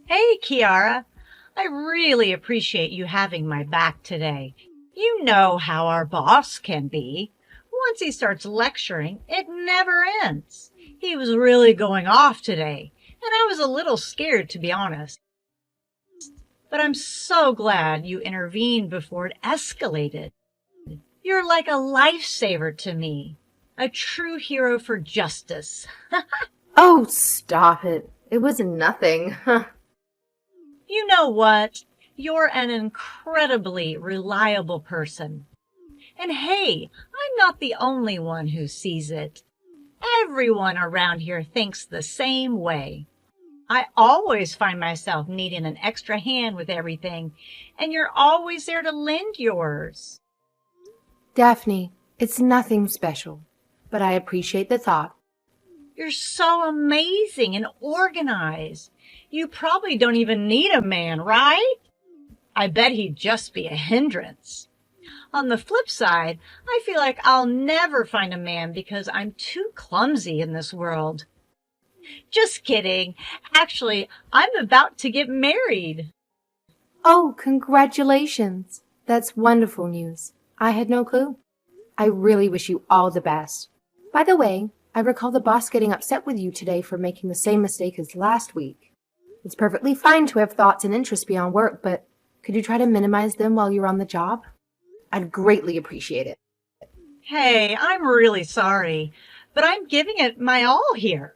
Hey, Kiara. I really appreciate you having my back today. You know how our boss can be. Once he starts lecturing, it never ends. He was really going off today, and I was a little scared, to be honest. But I'm so glad you intervened before it escalated. You're like a lifesaver to me, a true hero for justice. Oh, stop it. It was nothing. You know what? You're an incredibly reliable person. And hey, I'm not the only one who sees it. Everyone around here thinks the same way. I always find myself needing an extra hand with everything, and you're always there to lend yours. Daphne, it's nothing special, but I appreciate the thought. You're so amazing and organized. You probably don't even need a man, right? I bet he'd just be a hindrance. On the flip side, I feel like I'll never find a man because I'm too clumsy in this world. Just kidding. Actually, I'm about to get married. Oh, congratulations. That's wonderful news. I had no clue. I really wish you all the best. By the way, I recall the boss getting upset with you today for making the same mistake as last week. It's perfectly fine to have thoughts and interests beyond work, but could you try to minimize them while you're on the job? I'd greatly appreciate it. Hey, I'm really sorry, but I'm giving it my all here.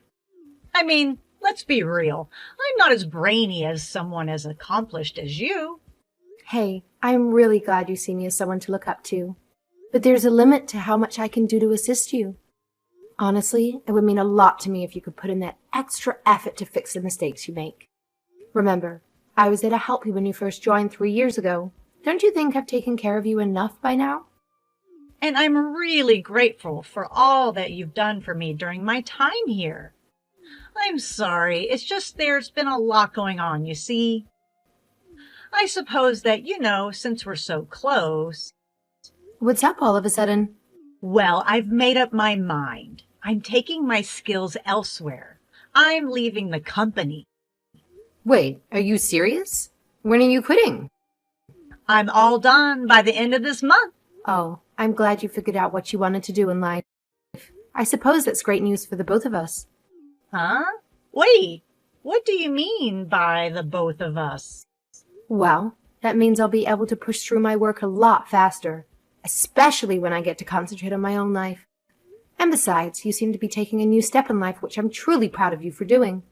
I mean, let's be real. I'm not as brainy as someone as accomplished as you. Hey, I'm really glad you see me as someone to look up to. But there's a limit to how much I can do to assist you. Honestly, it would mean a lot to me if you could put in that extra effort to fix the mistakes you make. Remember, I was there to help you when you first joined 3 years ago. Don't you think I've taken care of you enough by now? And I'm really grateful for all that you've done for me during my time here. I'm sorry, it's just there's been a lot going on, you see. I suppose that, since we're so close. What's up all of a sudden? Well, I've made up my mind. I'm taking my skills elsewhere. I'm leaving the company. Wait, are you serious? When are you quitting? I'm all done by the end of this month. Oh, I'm glad you figured out what you wanted to do in life. I suppose that's great news for the both of us. Huh? Wait, what do you mean by the both of us? Well, that means I'll be able to push through my work a lot faster, especially when I get to concentrate on my own life. And besides, you seem to be taking a new step in life, which I'm truly proud of you for doing.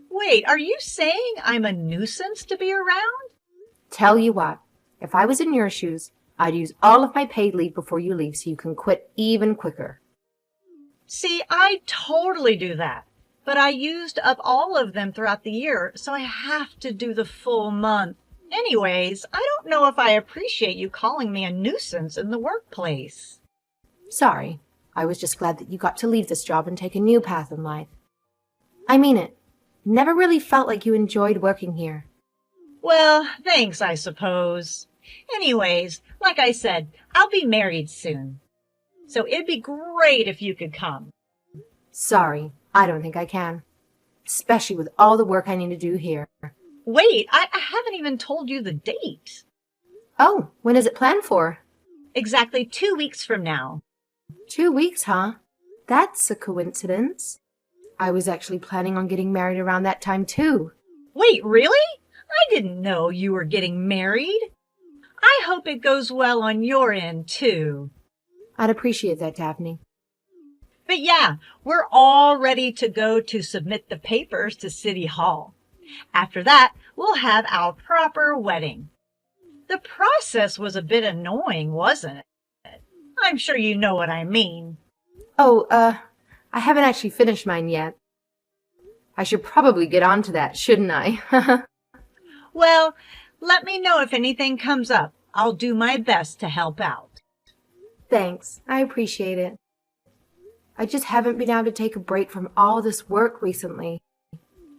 Wait, are you saying I'm a nuisance to be around? Tell you what, if I was in your shoes, I'd use all of my paid leave before you leave so you can quit even quicker. See, I totally do that, but I used up all of them throughout the year, so I have to do the full month. Anyways, I don't know if I appreciate you calling me a nuisance in the workplace. Sorry, I was just glad that you got to leave this job and take a new path in life. I mean it. Never really felt like you enjoyed working here. Well, thanks, I suppose. Anyways, like I said, I'll be married soon. So it'd be great if you could come. Sorry, I don't think I can. Especially with all the work I need to do here. Wait, I haven't even told you the date. Oh, when is it planned for? Exactly 2 weeks from now. 2 weeks, huh? That's a coincidence. I was actually planning on getting married around that time, too. Wait, really? I didn't know you were getting married. I hope it goes well on your end, too. I'd appreciate that, Daphne. But yeah, we're all ready to go to submit the papers to City Hall. After that, we'll have our proper wedding. The process was a bit annoying, wasn't it? I'm sure you know what I mean. Oh, I haven't actually finished mine yet. I should probably get on to that, shouldn't I? Well, let me know if anything comes up. I'll do my best to help out. Thanks, I appreciate it. I just haven't been able to take a break from all this work recently.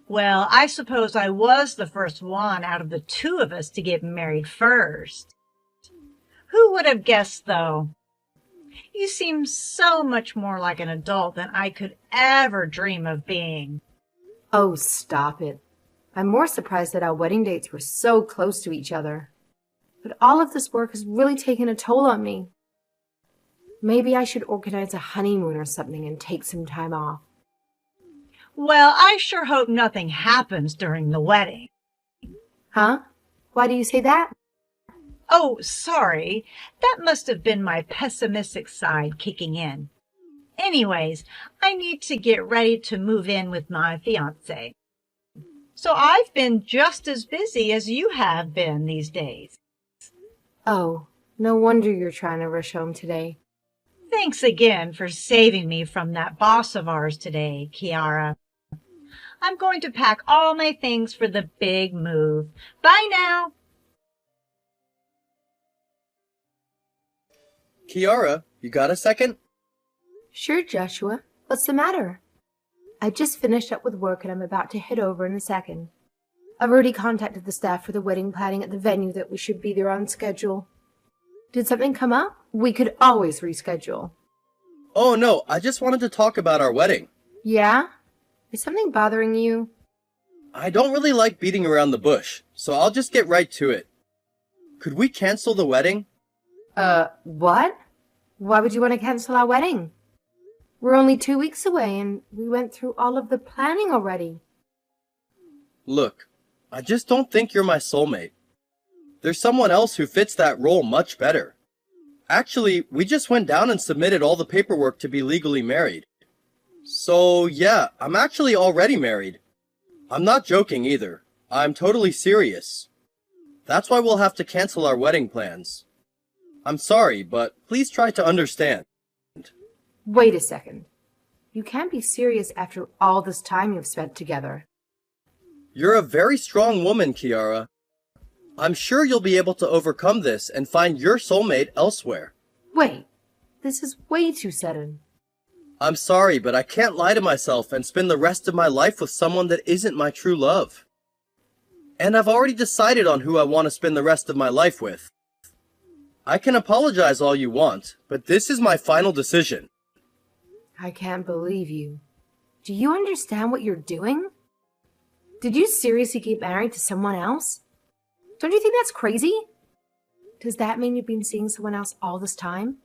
Well, I suppose I was the first one out of the two of us to get married first. Who would have guessed, though? You seem so much more like an adult than I could ever dream of being. Oh, stop it. I'm more surprised that our wedding dates were so close to each other. But all of this work has really taken a toll on me. Maybe I should organize a honeymoon or something and take some time off. Well, I sure hope nothing happens during the wedding. Huh? Why do you say that? Oh, sorry. That must have been my pessimistic side kicking in. Anyways, I need to get ready to move in with my fiancé. So I've been just as busy as you have been these days. Oh, no wonder you're trying to rush home today. Thanks again for saving me from that boss of ours today, Kiara. I'm going to pack all my things for the big move. Bye now. Kiara, you got a second? Sure, Joshua. What's the matter? I just finished up with work and I'm about to head over in a second. I've already contacted the staff for the wedding planning at the venue that we should be there on schedule. Did something come up? We could always reschedule. Oh no, I just wanted to talk about our wedding. Yeah? Is something bothering you? I don't really like beating around the bush, so I'll just get right to it. Could we cancel the wedding? What? Why would you want to cancel our wedding? We're only 2 weeks away and we went through all of the planning already. Look, I just don't think you're my soulmate. There's someone else who fits that role much better. Actually, we just went down and submitted all the paperwork to be legally married. So yeah, I'm actually already married. I'm not joking either. I'm totally serious. That's why we'll have to cancel our wedding plans. I'm sorry, but please try to understand. Wait a second. You can't be serious after all this time you've spent together. You're a very strong woman, Kiara. I'm sure you'll be able to overcome this and find your soulmate elsewhere. Wait, this is way too sudden. I'm sorry, but I can't lie to myself and spend the rest of my life with someone that isn't my true love. And I've already decided on who I want to spend the rest of my life with. I can apologize all you want, but this is my final decision. I can't believe you. Do you understand what you're doing? Did you seriously get married to someone else? Don't you think that's crazy? Does that mean you've been seeing someone else all this time?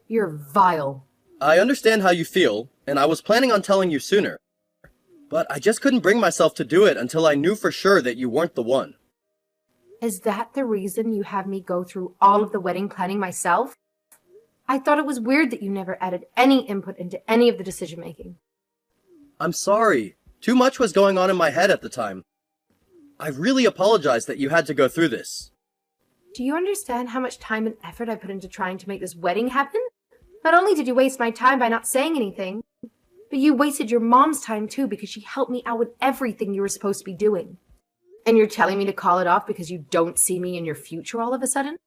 You're vile. I understand how you feel, and I was planning on telling you sooner. But I just couldn't bring myself to do it until I knew for sure that you weren't the one. Is that the reason you have me go through all of the wedding planning myself? I thought it was weird that you never added any input into any of the decision-making. I'm sorry. Too much was going on in my head at the time. I really apologize that you had to go through this. Do you understand how much time and effort I put into trying to make this wedding happen? Not only did you waste my time by not saying anything, but you wasted your mom's time too because she helped me out with everything you were supposed to be doing. And you're telling me to call it off because you don't see me in your future all of a sudden?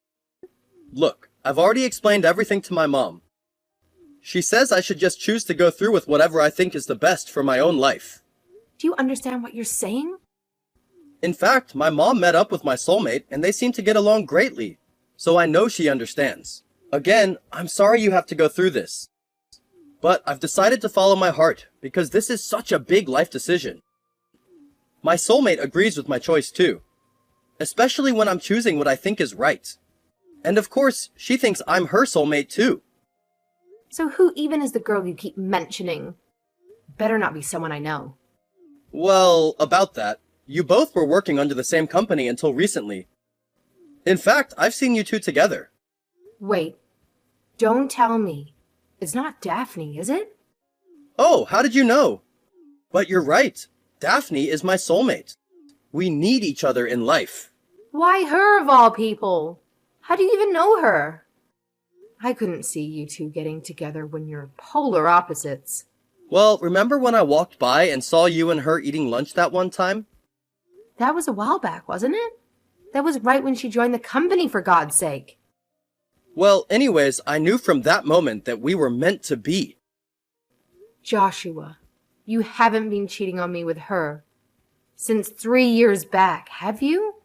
Look, I've already explained everything to my mom. She says I should just choose to go through with whatever I think is the best for my own life. Do you understand what you're saying? In fact, my mom met up with my soulmate and they seem to get along greatly, so I know she understands. Again, I'm sorry you have to go through this. But I've decided to follow my heart because this is such a big life decision. My soulmate agrees with my choice too, especially when I'm choosing what I think is right. And of course, she thinks I'm her soulmate too. So who even is the girl you keep mentioning? Better not be someone I know. Well, about that, you both were working under the same company until recently. In fact, I've seen you two together. Wait, don't tell me. It's not Daphne, is it? Oh, how did you know? But you're right. Daphne is my soulmate. We need each other in life. Why her of all people? How do you even know her? I couldn't see you two getting together when you're polar opposites. Well, remember when I walked by and saw you and her eating lunch that one time? That was a while back, wasn't it? That was right when she joined the company, for God's sake. Well, anyways, I knew from that moment that we were meant to be. Joshua, you haven't been cheating on me with her since 3 years back, have you?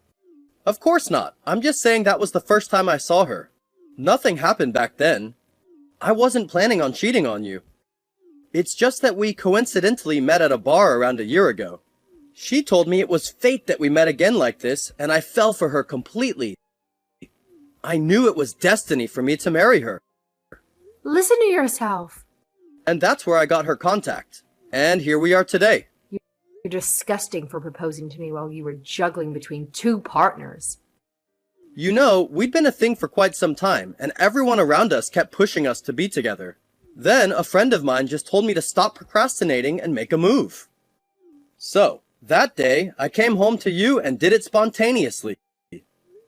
Of course not. I'm just saying that was the first time I saw her. Nothing happened back then. I wasn't planning on cheating on you. It's just that we coincidentally met at a bar around a year ago. She told me it was fate that we met again like this, and I fell for her completely. I knew it was destiny for me to marry her. Listen to yourself. And that's where I got her contact. And here we are today. You're disgusting for proposing to me while you were juggling between two partners. You know, we'd been a thing for quite some time, and everyone around us kept pushing us to be together. Then a friend of mine just told me to stop procrastinating and make a move. So, that day, I came home to you and did it spontaneously.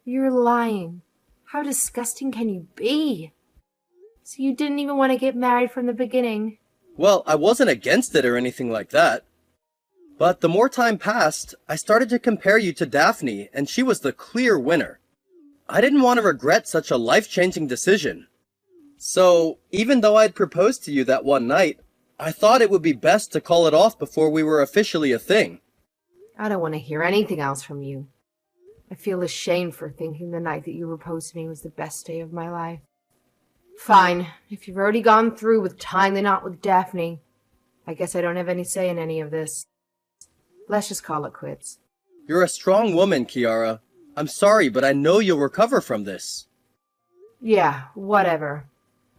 You're lying. How disgusting can you be? So you didn't even want to get married from the beginning? Well, I wasn't against it or anything like that. But the more time passed, I started to compare you to Daphne, and she was the clear winner. I didn't want to regret such a life-changing decision. So, even though I'd proposed to you that one night, I thought it would be best to call it off before we were officially a thing. I don't want to hear anything else from you. I feel ashamed for thinking the night that you proposed to me was the best day of my life. Fine, if you've already gone through with tying the knot with Daphne, I guess I don't have any say in any of this. Let's just call it quits. You're a strong woman, Kiara. I'm sorry, but I know you'll recover from this. Yeah, whatever.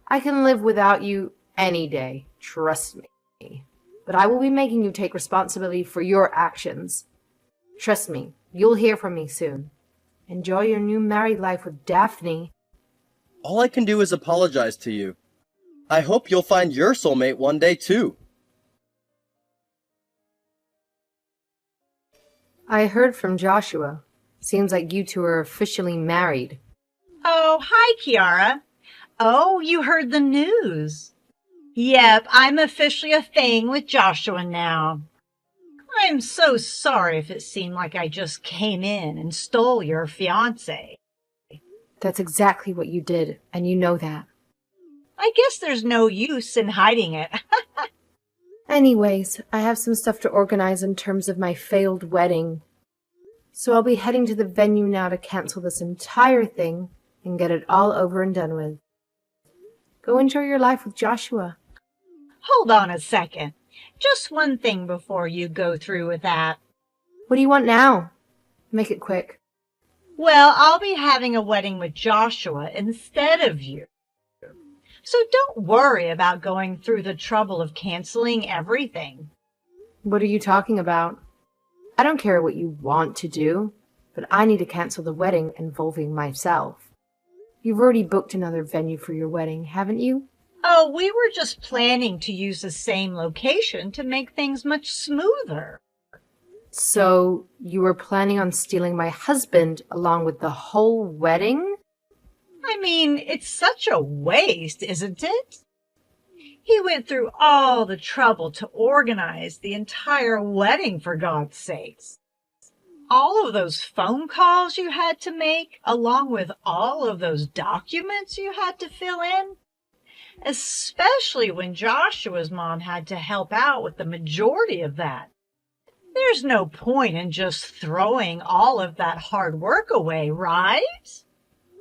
I can live without you any day, trust me. But I will be making you take responsibility for your actions. Trust me, you'll hear from me soon. Enjoy your new married life with Daphne. All I can do is apologize to you. I hope you'll find your soulmate one day too. I heard from Joshua. Seems like you two are officially married. Oh, hi, Kiara. Oh, you heard the news. Yep, I'm officially a thing with Joshua now. I'm so sorry if it seemed like I just came in and stole your fiancé. That's exactly what you did, and you know that. I guess there's no use in hiding it. Anyways, I have some stuff to organize in terms of my failed wedding. So I'll be heading to the venue now to cancel this entire thing and get it all over and done with. Go enjoy your life with Joshua. Hold on a second. Just one thing before you go through with that. What do you want now? Make it quick. Well, I'll be having a wedding with Joshua instead of you. So don't worry about going through the trouble of canceling everything. What are you talking about? I don't care what you want to do, but I need to cancel the wedding involving myself. You've already booked another venue for your wedding, haven't you? Oh, we were just planning to use the same location to make things much smoother. So you were planning on stealing my husband along with the whole wedding? I mean, it's such a waste, isn't it? He went through all the trouble to organize the entire wedding, for God's sakes. All of those phone calls you had to make, along with all of those documents you had to fill in. Especially when Joshua's mom had to help out with the majority of that. There's no point in just throwing all of that hard work away, right?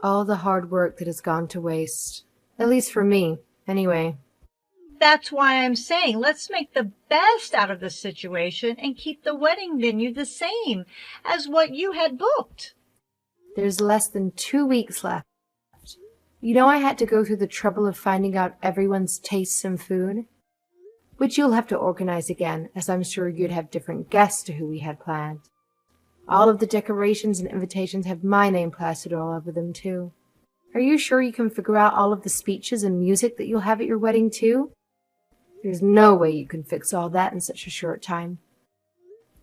All the hard work that has gone to waste. At least for me, anyway. That's why I'm saying let's make the best out of the situation and keep the wedding venue the same as what you had booked. There's less than 2 weeks left. You know I had to go through the trouble of finding out everyone's tastes in food? Which you'll have to organize again, as I'm sure you'd have different guests to who we had planned. All of the decorations and invitations have my name plastered all over them, too. Are you sure you can figure out all of the speeches and music that you'll have at your wedding, too? There's no way you can fix all that in such a short time.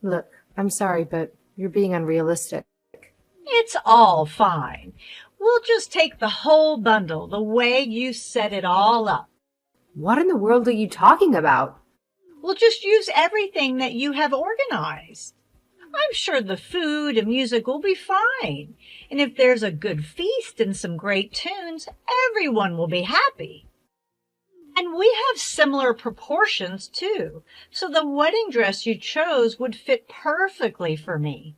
Look, I'm sorry, but you're being unrealistic. It's all fine. We'll just take the whole bundle the way you set it all up. What in the world are you talking about? We'll just use everything that you have organized. I'm sure the food and music will be fine. And if there's a good feast and some great tunes, everyone will be happy. And we have similar proportions, too, so the wedding dress you chose would fit perfectly for me.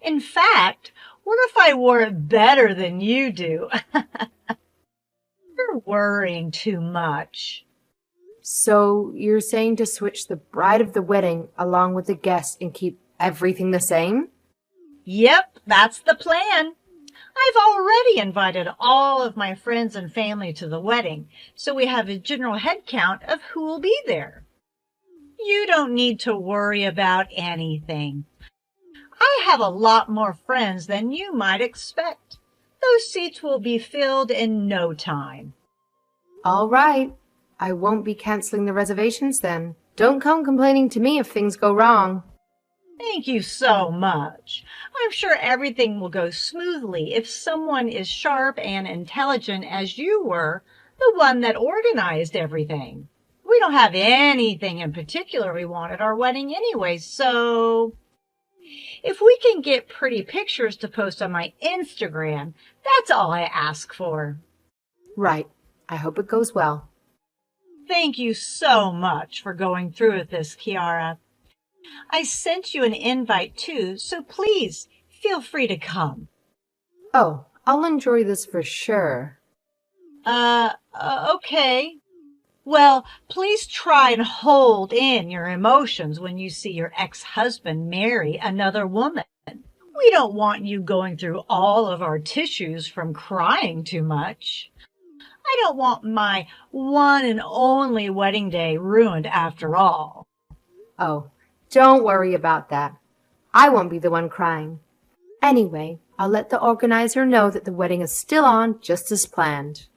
In fact, what if I wore it better than you do? You're worrying too much. So you're saying to switch the bride of the wedding along with the guests and keep Everything the same? Yep, that's the plan. I've already invited all of my friends and family to the wedding, so we have a general head count of who will be there. You don't need to worry about anything. I have a lot more friends than you might expect. Those seats will be filled in no time. All right. I won't be canceling the reservations then. Don't come complaining to me if things go wrong. Thank you so much. I'm sure everything will go smoothly if someone is sharp and intelligent as you were, the one that organized everything. We don't have anything in particular we want at our wedding anyway, so if we can get pretty pictures to post on my Instagram, that's all I ask for. Right. I hope it goes well. Thank you so much for going through with this, Kiara. I sent you an invite too, so please feel free to come. Oh, I'll enjoy this for sure. Okay. Well, please try and hold in your emotions when you see your ex-husband marry another woman. We don't want you going through all of our tissues from crying too much. I don't want my one and only wedding day ruined after all. Oh, don't worry about that. I won't be the one crying. Anyway, I'll let the organizer know that the wedding is still on just as planned.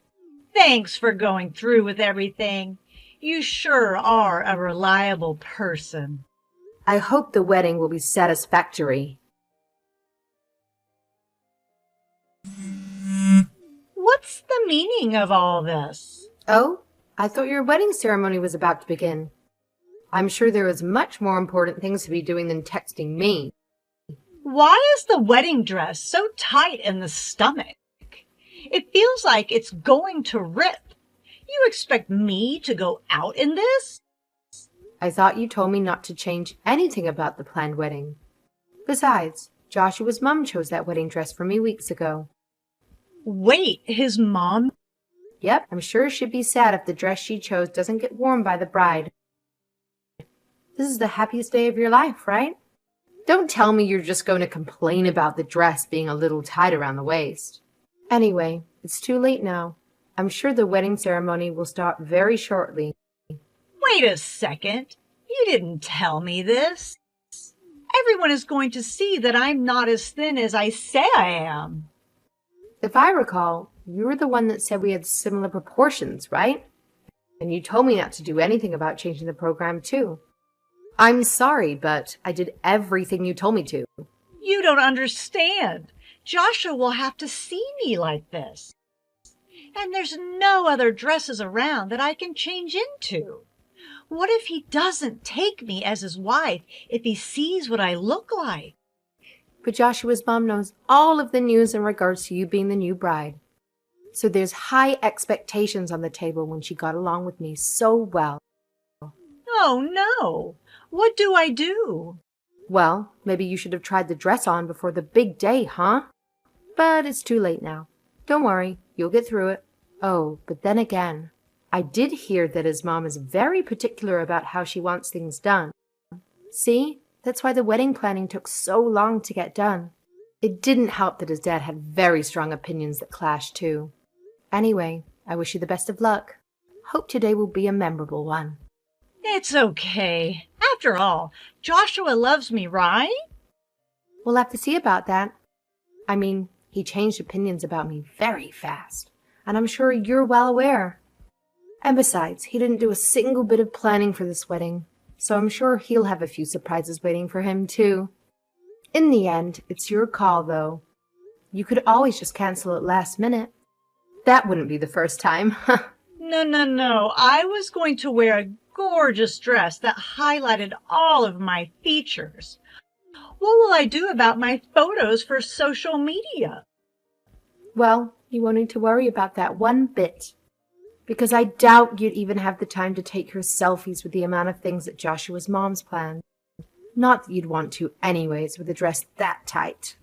Thanks for going through with everything. You sure are a reliable person. I hope the wedding will be satisfactory. What's the meaning of all this? Oh, I thought your wedding ceremony was about to begin. I'm sure there is much more important things to be doing than texting me. Why is the wedding dress so tight in the stomach? It feels like it's going to rip. You expect me to go out in this? I thought you told me not to change anything about the planned wedding. Besides, Joshua's mom chose that wedding dress for me weeks ago. Wait, his mom? Yep, I'm sure she'd be sad if the dress she chose doesn't get worn by the bride. This is the happiest day of your life, right? Don't tell me you're just going to complain about the dress being a little tight around the waist. Anyway, it's too late now. I'm sure the wedding ceremony will start very shortly. Wait a second. You didn't tell me this. Everyone is going to see that I'm not as thin as I say I am. If I recall, you were the one that said we had similar proportions, right? And you told me not to do anything about changing the program, too. I'm sorry, but I did everything you told me to. You don't understand. Joshua will have to see me like this. And there's no other dresses around that I can change into. What if he doesn't take me as his wife if he sees what I look like? But Joshua's mom knows all of the news in regards to you being the new bride. So there's high expectations on the table when she got along with me so well. Oh, no. What do I do? Well, maybe you should have tried the dress on before the big day, huh? But it's too late now. Don't worry, you'll get through it. Oh, but then again, I did hear that his mom is very particular about how she wants things done. See? That's why the wedding planning took so long to get done. It didn't help that his dad had very strong opinions that clashed too. Anyway, I wish you the best of luck. Hope today will be a memorable one. It's okay. After all, Joshua loves me, right? We'll have to see about that. I mean, he changed opinions about me very fast, and I'm sure you're well aware. And besides, he didn't do a single bit of planning for this wedding, so I'm sure he'll have a few surprises waiting for him, too. In the end, it's your call, though. You could always just cancel it last minute. That wouldn't be the first time. No. I was going to wear a gorgeous dress that highlighted all of my features. What will I do about my photos for social media? Well, you won't need to worry about that one bit. Because I doubt you'd even have the time to take your selfies with the amount of things that Joshua's mom's planned. Not that you'd want to anyways with a dress that tight.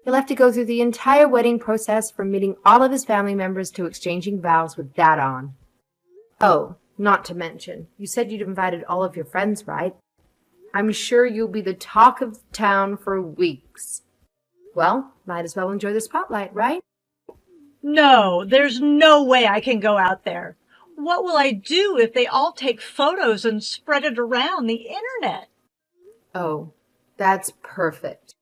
You'll have to go through the entire wedding process from meeting all of his family members to exchanging vows with that on. Oh, not to mention, you said you'd invited all of your friends, right? I'm sure you'll be the talk of town for weeks. Well, might as well enjoy the spotlight, right? No, there's no way I can go out there. What will I do if they all take photos and spread it around the internet? Oh, that's perfect.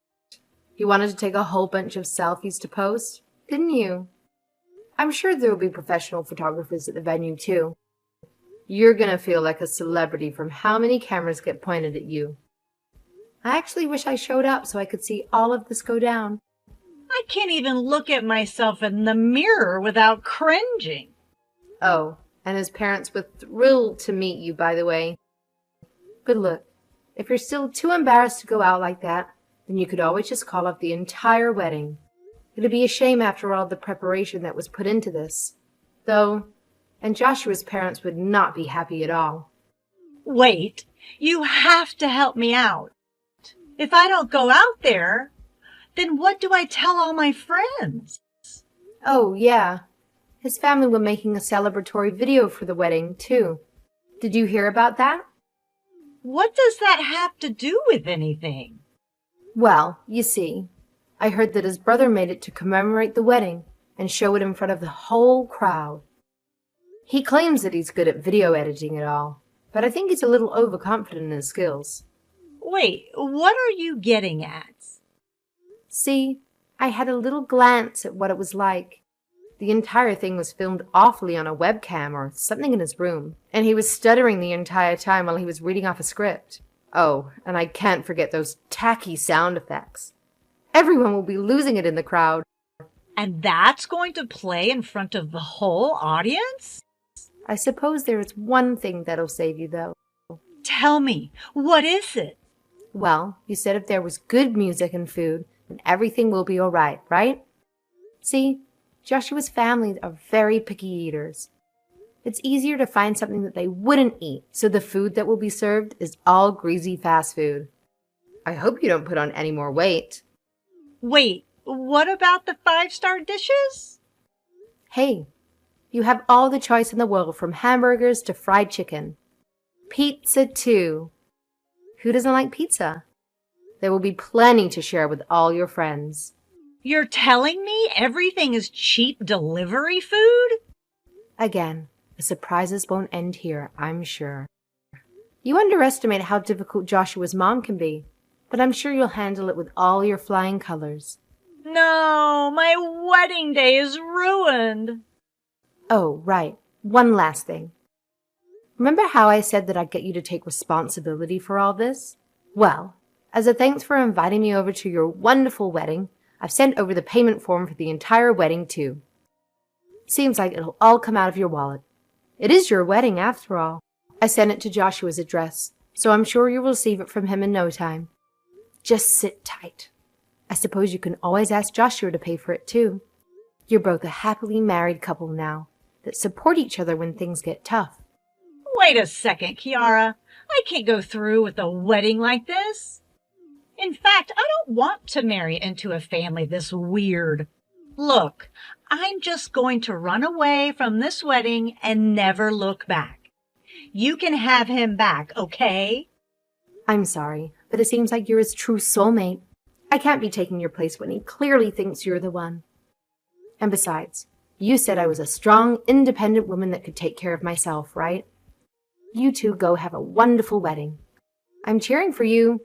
You wanted to take a whole bunch of selfies to post, didn't you? I'm sure there will be professional photographers at the venue, too. You're gonna feel like a celebrity from how many cameras get pointed at you. I actually wish I showed up so I could see all of this go down. I can't even look at myself in the mirror without cringing. Oh, and his parents were thrilled to meet you, by the way. But look, if you're still too embarrassed to go out like that, then you could always just call off the entire wedding. It'd be a shame after all the preparation that was put into this. Though, and Joshua's parents would not be happy at all. Wait, you have to help me out. If I don't go out there, then what do I tell all my friends? Oh, yeah. His family were making a celebratory video for the wedding, too. Did you hear about that? What does that have to do with anything? Well, you see, I heard that his brother made it to commemorate the wedding and show it in front of the whole crowd. He claims that he's good at video editing and all, but I think he's a little overconfident in his skills. Wait, what are you getting at? See, I had a little glance at what it was like. The entire thing was filmed awfully on a webcam or something in his room, and he was stuttering the entire time while he was reading off a script. Oh, and I can't forget those tacky sound effects. Everyone will be losing it in the crowd. And that's going to play in front of the whole audience? I suppose there is one thing that'll save you, though. Tell me, what is it? Well, you said if there was good music and food, then everything will be all right, right? See, Joshua's family are very picky eaters. It's easier to find something that they wouldn't eat, so the food that will be served is all greasy fast food. I hope you don't put on any more weight. Wait, what about the 5-star dishes? Hey, you have all the choice in the world from hamburgers to fried chicken. Pizza, too. Who doesn't like pizza? There will be plenty to share with all your friends. You're telling me everything is cheap delivery food? Again, the surprises won't end here, I'm sure. You underestimate how difficult Joshua's mom can be, but I'm sure you'll handle it with all your flying colors. No, my wedding day is ruined. Oh, right. One last thing. Remember how I said that I'd get you to take responsibility for all this? Well, as a thanks for inviting me over to your wonderful wedding, I've sent over the payment form for the entire wedding, too. Seems like it'll all come out of your wallet. It is your wedding, after all. I sent it to Joshua's address, so I'm sure you'll receive it from him in no time. Just sit tight. I suppose you can always ask Joshua to pay for it, too. You're both a happily married couple now that support each other when things get tough. Wait a second, Kiara. I can't go through with a wedding like this. In fact, I don't want to marry into a family this weird. Look, I'm just going to run away from this wedding and never look back. You can have him back, okay? I'm sorry, but it seems like you're his true soulmate. I can't be taking your place when he clearly thinks you're the one. And besides, you said I was a strong, independent woman that could take care of myself, right? You two go have a wonderful wedding. I'm cheering for you.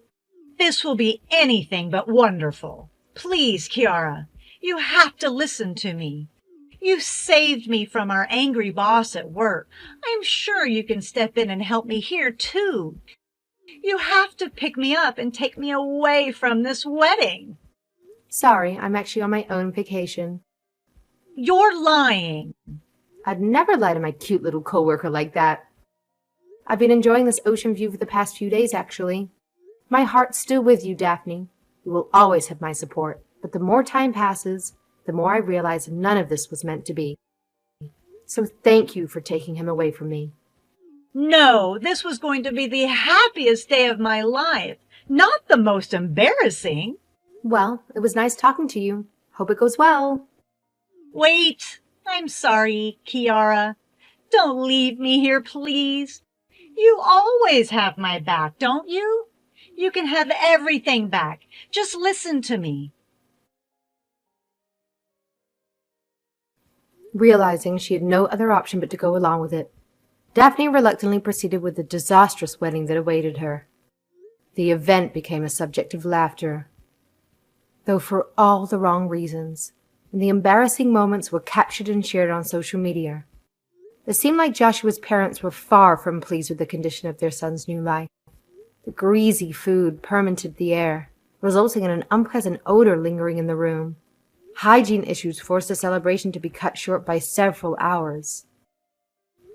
This will be anything but wonderful. Please, Kiara, you have to listen to me. You saved me from our angry boss at work. I'm sure you can step in and help me here, too. You have to pick me up and take me away from this wedding. Sorry, I'm actually on my own vacation. You're lying. I'd never lie to my cute little coworker like that. I've been enjoying this ocean view for the past few days, actually. My heart's still with you, Daphne. You will always have my support, but the more time passes, the more I realize none of this was meant to be. So thank you for taking him away from me. No, this was going to be the happiest day of my life, not the most embarrassing. Well, it was nice talking to you. Hope it goes well. Wait, I'm sorry, Kiara. Don't leave me here, please. You always have my back, don't you? You can have everything back. Just listen to me. Realizing she had no other option but to go along with it, Daphne reluctantly proceeded with the disastrous wedding that awaited her. The event became a subject of laughter, though for all the wrong reasons, and the embarrassing moments were captured and shared on social media. It seemed like Joshua's parents were far from pleased with the condition of their son's new life. The greasy food permeated the air, resulting in an unpleasant odor lingering in the room. Hygiene issues forced the celebration to be cut short by several hours.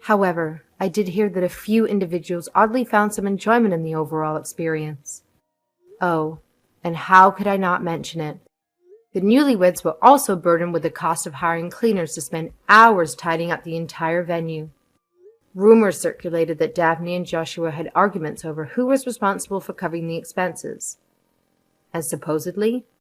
However, I did hear that a few individuals oddly found some enjoyment in the overall experience. Oh, and how could I not mention it? The newlyweds were also burdened with the cost of hiring cleaners to spend hours tidying up the entire venue. Rumors circulated that Daphne and Joshua had arguments over who was responsible for covering the expenses. And supposedly,